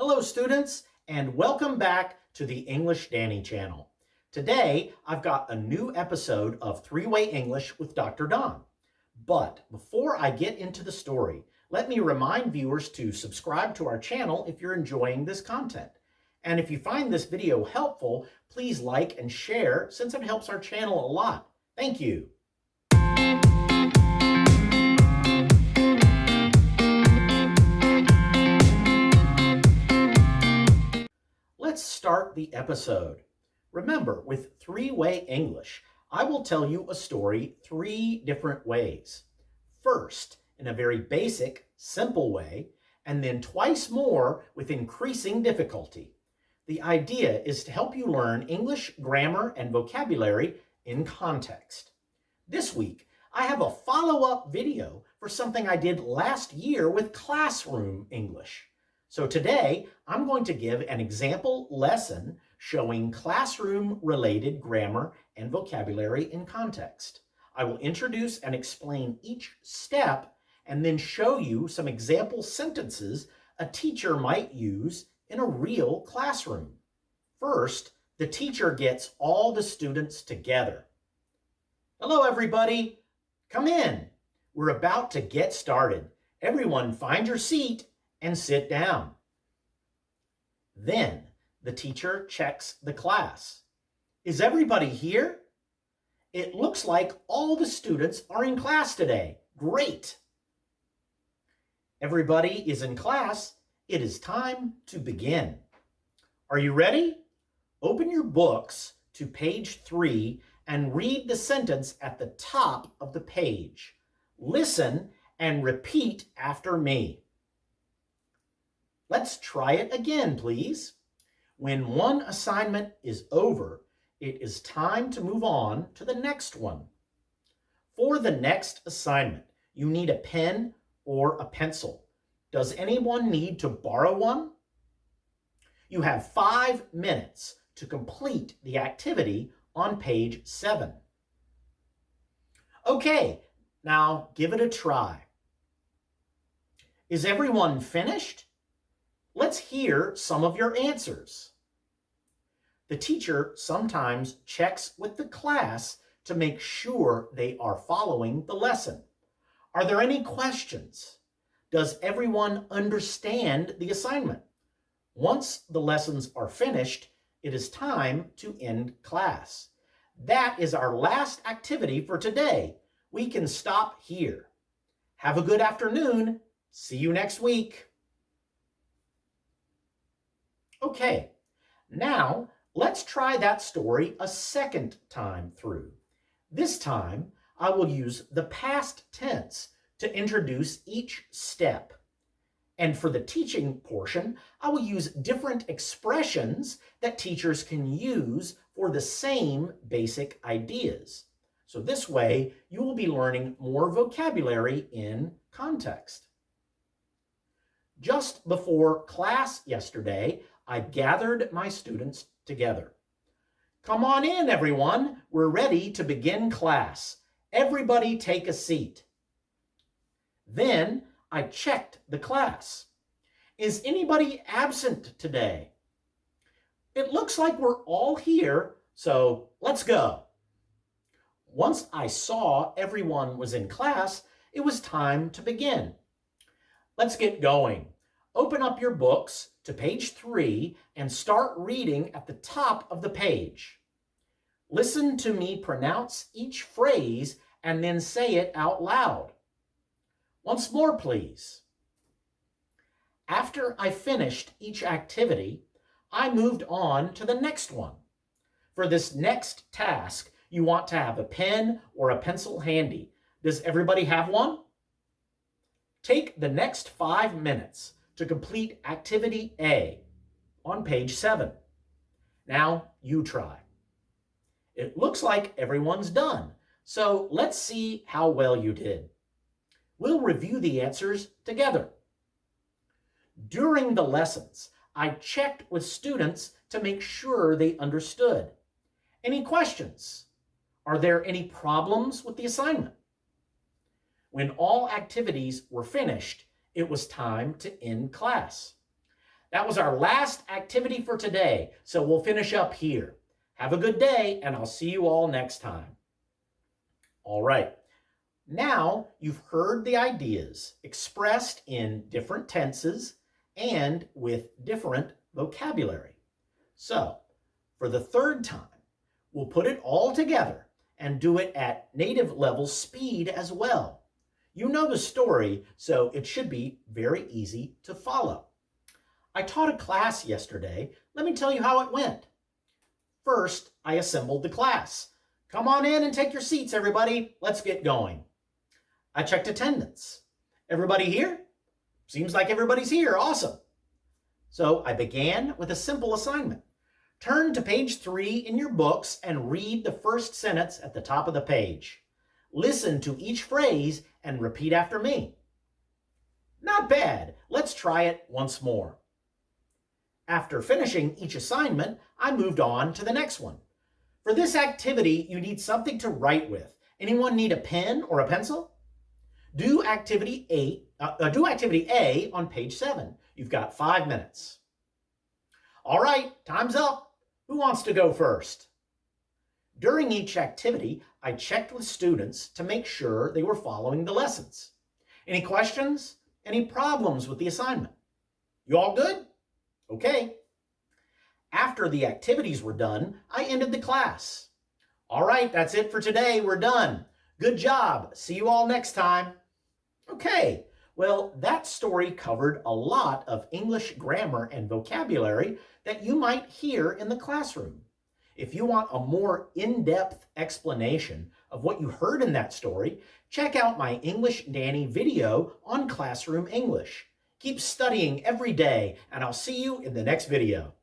Hello students, and welcome back to the English Danny channel. Today, I've got a new episode of Three-Way English with Dr. Don. But before I get into the story, let me remind viewers to subscribe to our channel if you're enjoying this content. And if you find this video helpful, please like and share since it helps our channel a lot. Thank you. Let's start the episode. Remember, with Three-Way English, I will tell you a story 3 different ways. First, in a very basic, simple way, and then twice more with increasing difficulty. The idea is to help you learn English grammar and vocabulary in context. This week, I have a follow-up video for something I did last year with classroom English. So today, I'm going to give an example lesson showing classroom-related grammar and vocabulary in context. I will introduce and explain each step and then show you some example sentences a teacher might use in a real classroom. First, the teacher gets all the students together. Hello, everybody. Come in. We're about to get started. Everyone find your seat and sit down. Then the teacher checks the class. Is everybody here? It looks like all the students are in class today. Great. Everybody is in class. It is time to begin. Are you ready? Open your books to page 3 and read the sentence at the top of the page. Listen and repeat after me. Let's try it again, please. When one assignment is over, it is time to move on to the next one. For the next assignment, you need a pen or a pencil. Does anyone need to borrow one? You have 5 minutes to complete the activity on page 7. Okay, now give it a try. Is everyone finished? Let's hear some of your answers. The teacher sometimes checks with the class to make sure they are following the lesson. Are there any questions? Does everyone understand the assignment? Once the lessons are finished, it is time to end class. That is our last activity for today. We can stop here. Have a good afternoon. See you next week. Okay, now let's try that story a second time through. This time, I will use the past tense to introduce each step. And for the teaching portion, I will use different expressions that teachers can use for the same basic ideas. So this way, you will be learning more vocabulary in context. Just before class yesterday, I gathered my students together. Come on in, everyone. We're ready to begin class. Everybody take a seat. Then I checked the class. Is anybody absent today? It looks like we're all here, so let's go. Once I saw everyone was in class, it was time to begin. Let's get going. Open up your books to page 3 and start reading at the top of the page. Listen to me pronounce each phrase and then say it out loud. Once more, please. After I finished each activity, I moved on to the next one. For this next task, you want to have a pen or a pencil handy. Does everybody have one? Take the next 5 minutes to complete activity A on page 7. Now you try. It looks like everyone's done, so let's see how well you did. We'll review the answers together. During the lessons, I checked with students to make sure they understood. Any questions? Are there any problems with the assignment? When all activities were finished, it was time to end class. That was our last activity for today, so we'll finish up here. Have a good day, and I'll see you all next time. All right. Now you've heard the ideas expressed in different tenses and with different vocabulary. So, for the third time, we'll put it all together and do it at native level speed as well. You know the story, so it should be very easy to follow. I taught a class yesterday. Let me tell you how it went. First, I assembled the class. Come on in and take your seats, everybody. Let's get going. I checked attendance. Everybody here? Seems like everybody's here. Awesome. So I began with a simple assignment. Turn to page 3 in your books and read the first sentence at the top of the page. Listen to each phrase and repeat after me. Not bad. Let's try it once more. After finishing each assignment, I moved on to the next one. For this activity, you need something to write with. Anyone need a pen or a pencil? Do activity A on page 7. You've got 5 minutes. All right, time's up. Who wants to go first? During each activity, I checked with students to make sure they were following the lessons. Any questions? Any problems with the assignment? You all good? Okay. After the activities were done, I ended the class. All right, that's it for today. We're done. Good job. See you all next time. Okay, well, that story covered a lot of English grammar and vocabulary that you might hear in the classroom. If you want a more in-depth explanation of what you heard in that story, check out my English Nanny video on Classroom English. Keep studying every day, and I'll see you in the next video.